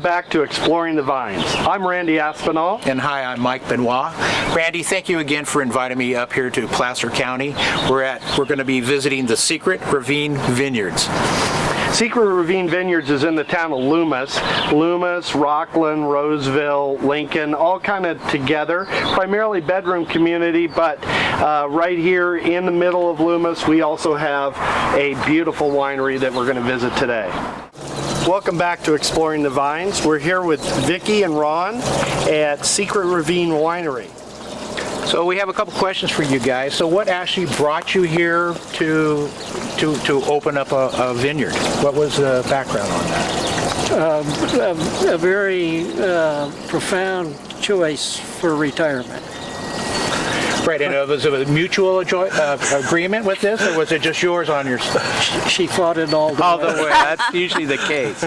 back to Exploring the Vines. I'm Randy Aspinall. And hi, I'm Mike Benoit. Randy, thank you again for inviting me up here to Placer County. We're going to be visiting the Secret Ravine Vineyards. Secret Ravine Vineyards is in the town of Loomis. Loomis, Rockland, Roseville, Lincoln, all kind of together. Primarily bedroom community, but right here in the middle of Loomis, we also have a beautiful winery that we're going to visit today. Welcome back to Exploring the Vines. We're here with Vicky and Ron at Secret Ravine Winery. So we have a couple questions for you guys. So what actually brought you here to open up a vineyard? What was the background on that? A very profound choice for retirement. Right, and was it a mutual agreement with this, or was it just yours on your? She fought it all the way. That's usually the case.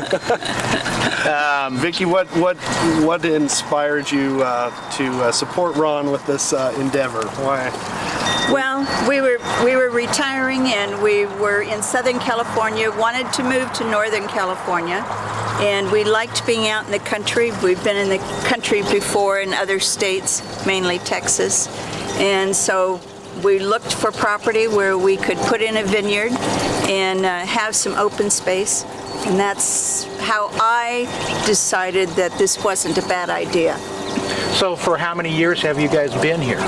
Vicky, what inspired you to support Ron with this endeavor? Why? Well, we were retiring and we were in Southern California, wanted to move to Northern California, and we liked being out in the country. We've been in the country before in other states, mainly Texas, and so we looked for property where we could put in a vineyard and have some open space, and that's how I decided that this wasn't a bad idea. So for how many years have you guys been here?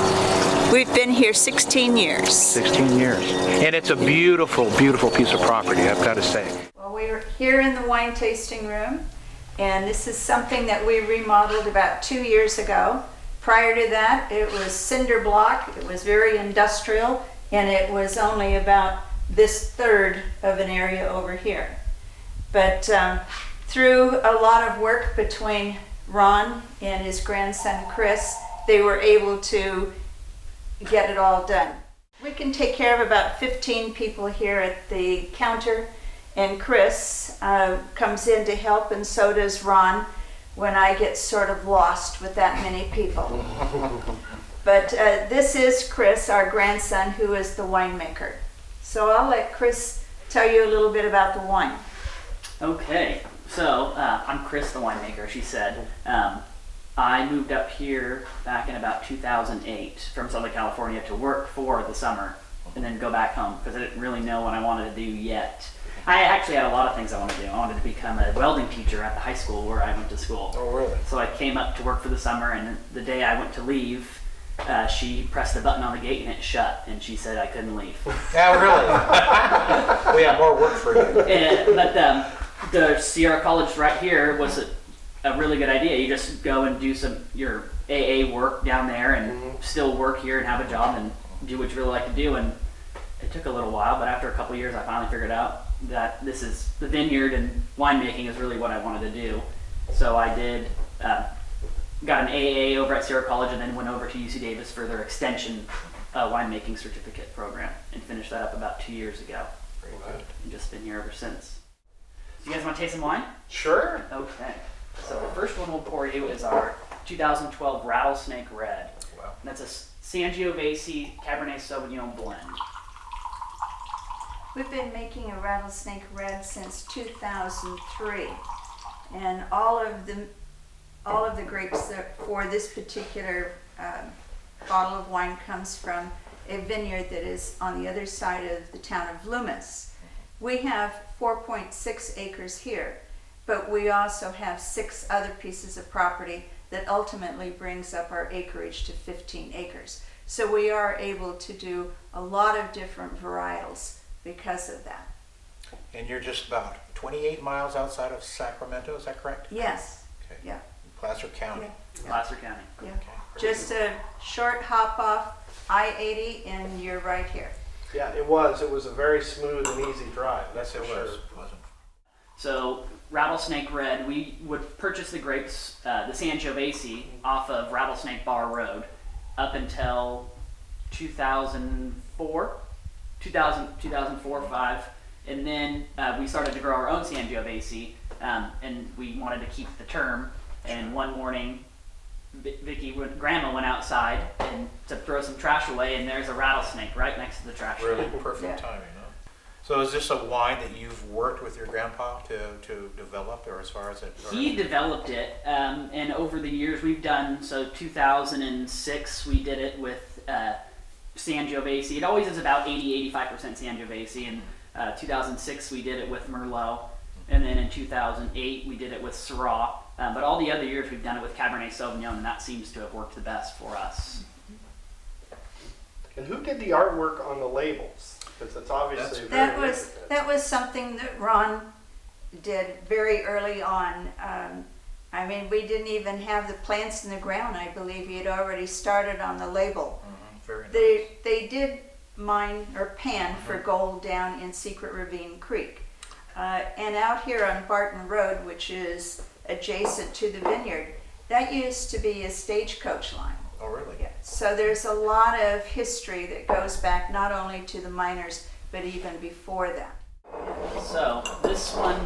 We've been here 16 years. 16 years. And it's a beautiful, beautiful piece of property, I've got to say. Well, we're here in the wine tasting room, and this is something that we remodeled about 2 years ago. Prior to that, it was cinder block. It was very industrial, and it was only about this third of an area over here. But through a lot of work between Ron and his grandson Chris, they were able to get it all done. We can take care of about 15 people here at the counter, and Chris comes in to help, and so does Ron when I get sort of lost with that many people. But this is Chris, our grandson, who is the winemaker. So I'll let Chris tell you a little bit about the wine. Okay, so I'm Chris, the winemaker, she said. I moved up here back in about 2008 from Southern California to work for the summer and then go back home because I didn't really know what I wanted to do yet. I actually had a lot of things I wanted to do. I wanted to become a welding teacher at the high school where I went to school. Oh, really? So I came up to work for the summer, and the day I went to leave, she pressed a button on the gate and it shut, and she said I couldn't leave. Yeah, really? We have more work for you. But the Sierra College right here was a really good idea. You just go and do your AA work down there and still work here and have a job and do what you really like to do. And it took a little while, but after a couple of years I finally figured out that this is the vineyard and winemaking is really what I wanted to do. So I did, got an AA over at Sierra College and then went over to UC Davis for their extension winemaking certificate program and finished that up about 2 years ago. Very good. And just been here ever since. You guys want to taste some wine? Sure. Okay. So the first one we'll pour you is our 2012 Rattlesnake Red. Wow. And that's a Sangiovese Cabernet Sauvignon blend. We've been making a Rattlesnake Red since 2003, and all of the grapes for this particular bottle of wine comes from a vineyard that is on the other side of the town of Loomis. We have 4.6 acres here, but we also have 6 other pieces of property that ultimately brings up our acreage to 15 acres. So we are able to do a lot of different varietals because of that. And you're just about 28 miles outside of Sacramento, is that correct? Yes. Okay. Yeah. Placer County. Yeah. Placer County. Yeah. Okay. Just a short hop off I-80 and you're right here. Yeah, it was a very smooth and easy drive, that's Yes, for it sure. was. Wasn't. So Rattlesnake Red, we would purchase the grapes, the Sangiovese, off of Rattlesnake Bar Road up until 2004, 2004, 5, and then we started to grow our own Sangiovese, and we wanted to keep the term. And one morning, Vicky, Grandma went outside and to throw some trash away, and there's a rattlesnake right next to the trash. Really can. perfect Yeah. timing, huh? So is this a wine that you've worked with your grandpa to develop, or as far as it? He developed it, and over the years we've done, so 2006 we did it with Sangiovese. It always is about 80-85% Sangiovese, and 2006 we did it with Merlot, and then in 2008 we did it with Syrah, but all the other years we've done it with Cabernet Sauvignon, and that seems to have worked the best for us. And who did the artwork on the labels? Because it's obviously That very was that was something that Ron did very early on. I mean, we didn't even have the plants in the ground. I believe he had already started on the label. Very nice. They did mine or pan for gold down in Secret Ravine Creek, and out here on Barton Road, which is adjacent to the vineyard, that used to be a stagecoach line. Oh, really? Yeah. So there's a lot of history that goes back not only to the miners, but even before that. So this one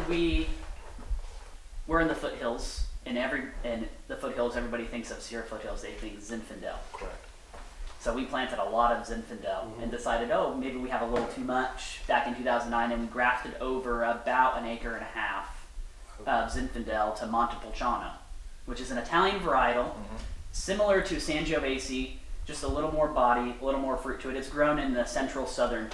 we're in the foothills, and the foothills everybody thinks of Sierra foothills, they think Zinfandel. Correct. So we planted a lot of Zinfandel and decided, oh, maybe we have a little too much back in 2009, and we grafted over about 1.5 acres of Zinfandel to Montepulciano, which is an Italian varietal, similar to Sangiovese, just a little more body, a little more fruit to it. It's grown in the central southern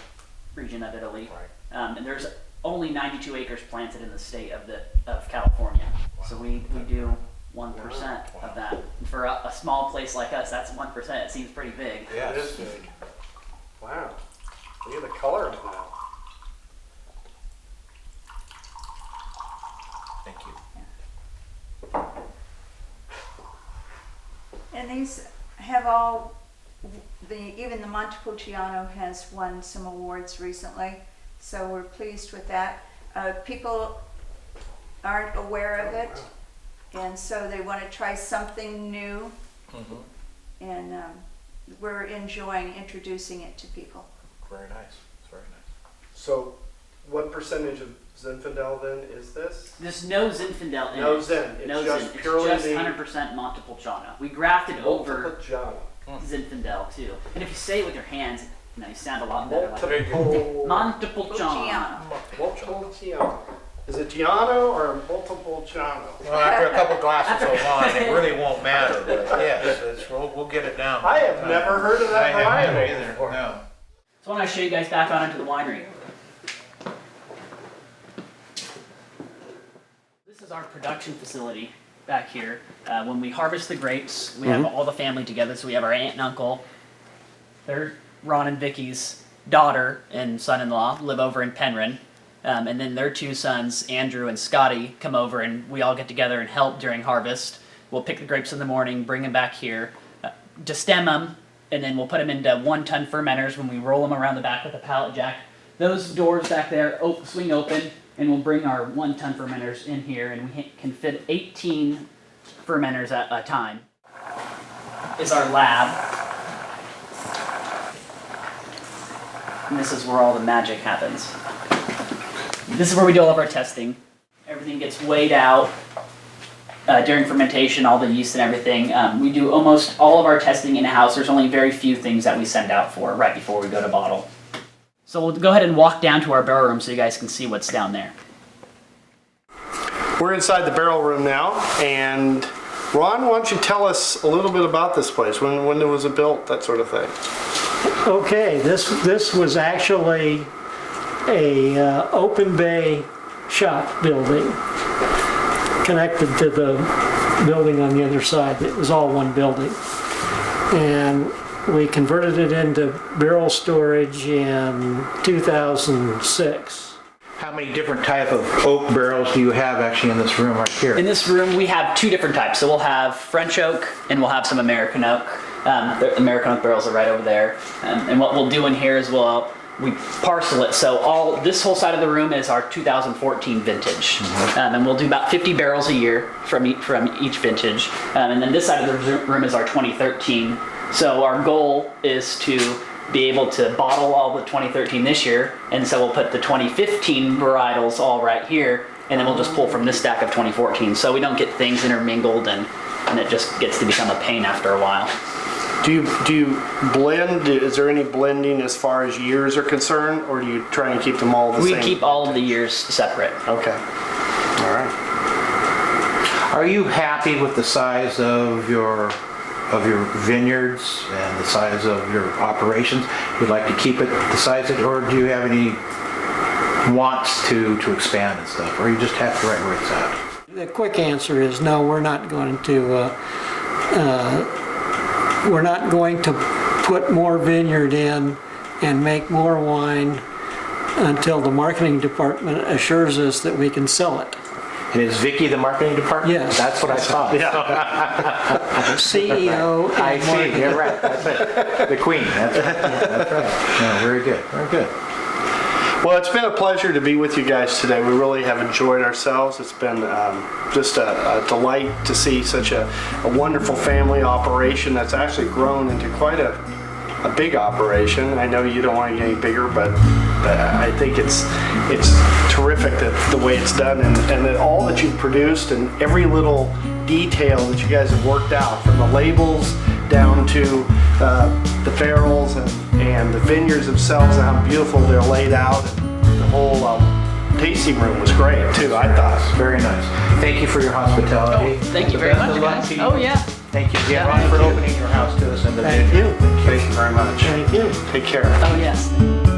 region of Italy, and there's only 92 acres planted in the state of California. Wow. So we do 1% of that. And for a small place like us, that's 1%. It seems pretty big. Yeah, it is big. Wow. Look at the color of that. Thank you. And these have all, even the Montepulciano has won some awards recently, so we're pleased with that. People aren't aware of it, and so they want to try something new, and we're enjoying introducing it to people. Very nice. It's very nice. So, what percentage of Zinfandel then is this? There's no Zinfandel in No it. Zin. It's No just Zin. purely It's the- just 100% Montepulciano. We grafted over Montepulciano. Zinfandel too. And if you say it with your hands, you sound a lot better. Like Montepulciano. Montepulciano. Montepulciano. Is it Giano or Montepulciano? Well, after a couple glasses of wine, it really won't matter. But yes, we'll get it down. I have never heard of that I haven't variety either. before. No. So I want to show you guys back on into the winery. This is our production facility back here. When we harvest the grapes, we have all the family together. So we have our aunt and uncle. They're Ron and Vicky's daughter and son-in-law live over in Penryn. And then their two sons, Andrew and Scotty, come over and we all get together and help during harvest. We'll pick the grapes in the morning, bring them back here, destem them, and then we'll put them into 1-ton fermenters when we roll them around the back with a pallet jack. Those doors back there swing open, and we'll bring our 1-ton fermenters in here, and we can fit 18 fermenters at a time. Is our lab. And this is where all the magic happens. This is where we do all of our testing. Everything gets weighed out during fermentation, all the yeast and everything. We do almost all of our testing in-house. There's only very few things that we send out for right before we go to bottle. So we'll go ahead and walk down to our barrel room so you guys can see what's down there. We're inside the barrel room now, and Ron, why don't you tell us a little bit about this place, when was it built, that sort of thing? Okay, this was actually a open bay shop building connected to the building on the other side. It was all one building, and we converted it into barrel storage in 2006. How many different type of oak barrels do you have actually in this room right here? In this room, we have two different types. So we'll have French oak and we'll have some American oak. The American oak barrels are right over there. And what we'll do in here is we parcel it. So this whole side of the room is our 2014 vintage. And we'll do about 50 barrels a year from each vintage. And then this side of the room is our 2013. So our goal is to be able to bottle all the 2013 this year, and so we'll put the 2015 varietals all right here, and then we'll just pull from this stack of 2014, so we don't get things intermingled and it just gets to become a pain after a while. Do you blend? Is there any blending as far as years are concerned, or do you try and keep them all the We same? keep all of the years separate. Okay. All right. Are you happy with the size of your vineyards and the size of your operations? You'd like to keep it the size it, or do you have any wants to expand and stuff, or are you just happy right where it's at? The quick answer is no, we're not going to put more vineyard in and make more wine until the marketing department assures us that we can sell it. And is Vicky the marketing department? Yes. That's what I thought. CEO and I see, marketing. you're right, that's it. The queen, that's right. Yeah, that's right. No, very good, very good. Well, it's been a pleasure to be with you guys today. We really have enjoyed ourselves. It's been just a delight to see such a wonderful family operation that's actually grown into quite a big operation. I know you don't want to get any bigger, but I think it's terrific that the way it's done and that all that you've produced and every little detail that you guys have worked out, from the labels down to the barrels and the vineyards themselves and how beautiful they're laid out. And the whole tasting room was great too, I thought. Very nice. Thank you for your hospitality. Thank you very Best much, of luck guys. to you. Oh, yeah. Thank you, Yeah, Jim, for thank you. opening your house to us in the Thank vineyard. you. Thank you very much. Thank you. Take care. Oh, yes.